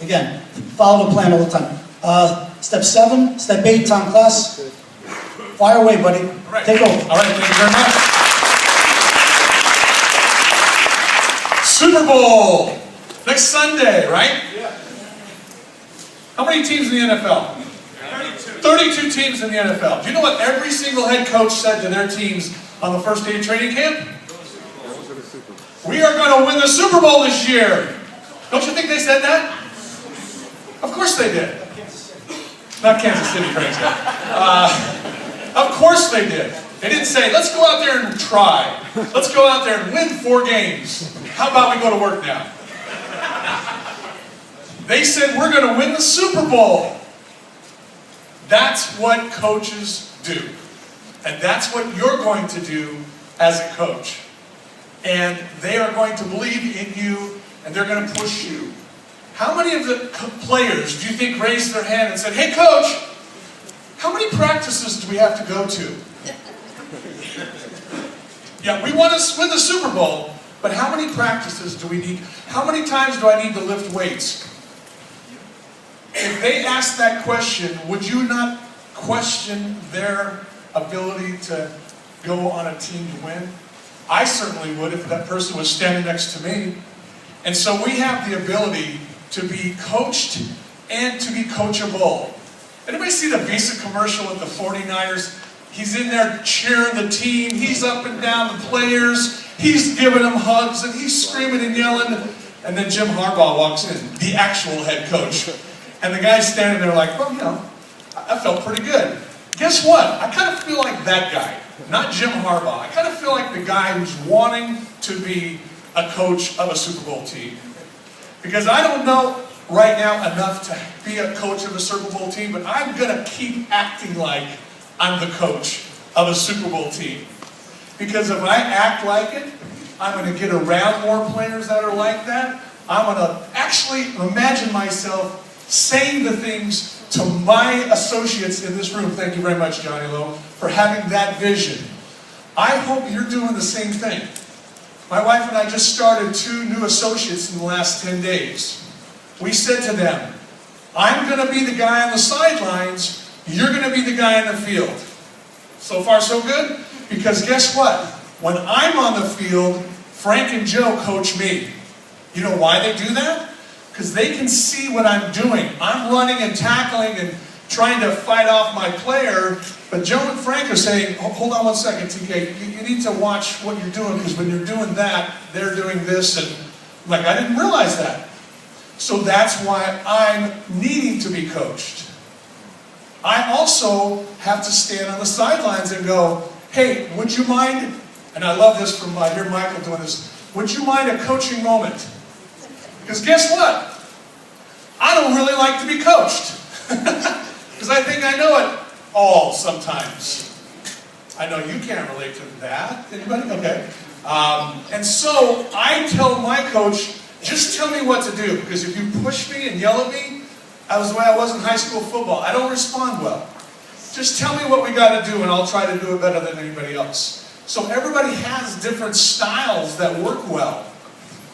again, follow the plan all the time. Step 7, step 8, Tom, Klaas. Fire away, buddy. All right. Take over. All right, thank you very much. Super Bowl. Next Sunday, right? Yeah. How many teams in the NFL? 32 teams in the NFL. Do you know what every single head coach said to their teams on the first day of training camp? We are going to win the Super Bowl this year. Don't you think they said that? Of course they did. Not Kansas City, praise God. Of course they did. They didn't say, let's go out there and try. Let's go out there and win 4 games. How about we go to work now? They said, we're going to win the Super Bowl. That's what coaches do. And that's what you're going to do as a coach. And they are going to believe in you, and they're going to push you. How many of the players do you think raised their hand and said, hey coach, how many practices do we have to go to? Yeah, we want to win the Super Bowl, but how many practices do we need? How many times do I need to lift weights? If they asked that question, would you not question their ability to go on a team to win? I certainly would if that person was standing next to me. And so we have the ability to be coached and to be coachable. Anybody see the Visa commercial with the 49ers? He's in there cheering the team. He's up and down the players. He's giving them hugs and he's screaming and yelling. And then Jim Harbaugh walks in, the actual head coach. And the guy's standing there like, well, you know, I felt pretty good. Guess what? I kind of feel like that guy, not Jim Harbaugh. I kind of feel like the guy who's wanting to be a coach of a Super Bowl team. Because I don't know right now enough to be a coach of a Super Bowl team, but I'm going to keep acting like I'm the coach of a Super Bowl team. Because if I act like it, I'm going to get around more players that are like that. I'm going to actually imagine myself saying the things to my associates in this room. Thank you very much, Johnny Lowe, for having that vision. I hope you're doing the same thing. My wife and I just started 2 new associates in the last 10 days. We said to them, I'm going to be the guy on the sidelines, you're going to be the guy in the field. So far so good? Because guess what? When I'm on the field, Frank and Joe coach me. You know why they do that? Because they can see what I'm doing. I'm running and tackling and trying to fight off my player, but Joe and Frank are saying, hold on one second, TK, you need to watch what you're doing, because when you're doing that, they're doing this, and like, I didn't realize that. So that's why I'm needing to be coached. I also have to stand on the sidelines and go, hey, would you mind, and I love this from, I hear Michael doing this, would you mind a coaching moment? Because guess what? I don't really like to be coached. Because I think I know it all sometimes. I know you can't relate to that. Anybody? Okay. And so I tell my coach, just tell me what to do. Because if you push me and yell at me, that was the way I was in high school football. I don't respond well. Just tell me what we got to do and I'll try to do it better than anybody else. So everybody has different styles that work well.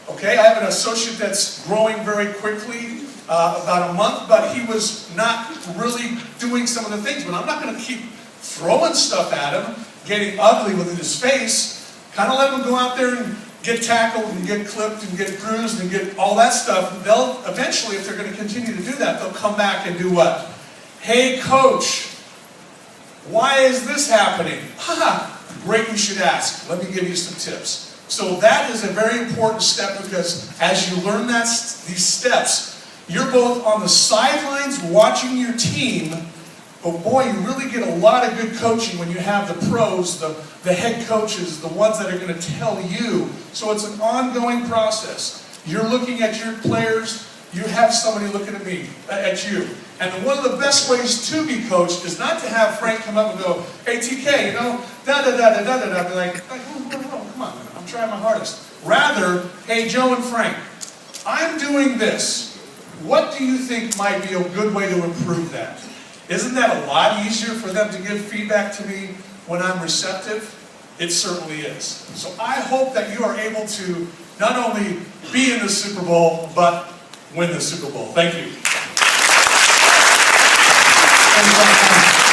Okay, I have an associate that's growing very quickly, about a month, but he was not really doing some of the things. But I'm not going to keep throwing stuff at him, getting ugly with his face. Kind of let him go out there and get tackled and get clipped and get bruised and get all that stuff. They'll eventually, if they're going to continue to do that, they'll come back and do what? Hey, coach, why is this happening? Haha, great, you should ask. Let me give you some tips. So that is a very important step, because as you learn these steps, you're both on the sidelines watching your team, but boy, you really get a lot of good coaching when you have the pros, the head coaches, the ones that are going to tell you. So it's an ongoing process. You're looking at your players, you have somebody looking at you. And one of the best ways to be coached is not to have Frank come up and go, hey TK, you know, da-da-da-da-da-da-da, be like, oh, come on, I'm trying my hardest. Rather, hey Joe and Frank, I'm doing this. What do you think might be a good way to improve that? Isn't that a lot easier for them to give feedback to me when I'm receptive? It certainly is. So I hope that you are able to not only be in the Super Bowl, but win the Super Bowl. Thank you. Thank you.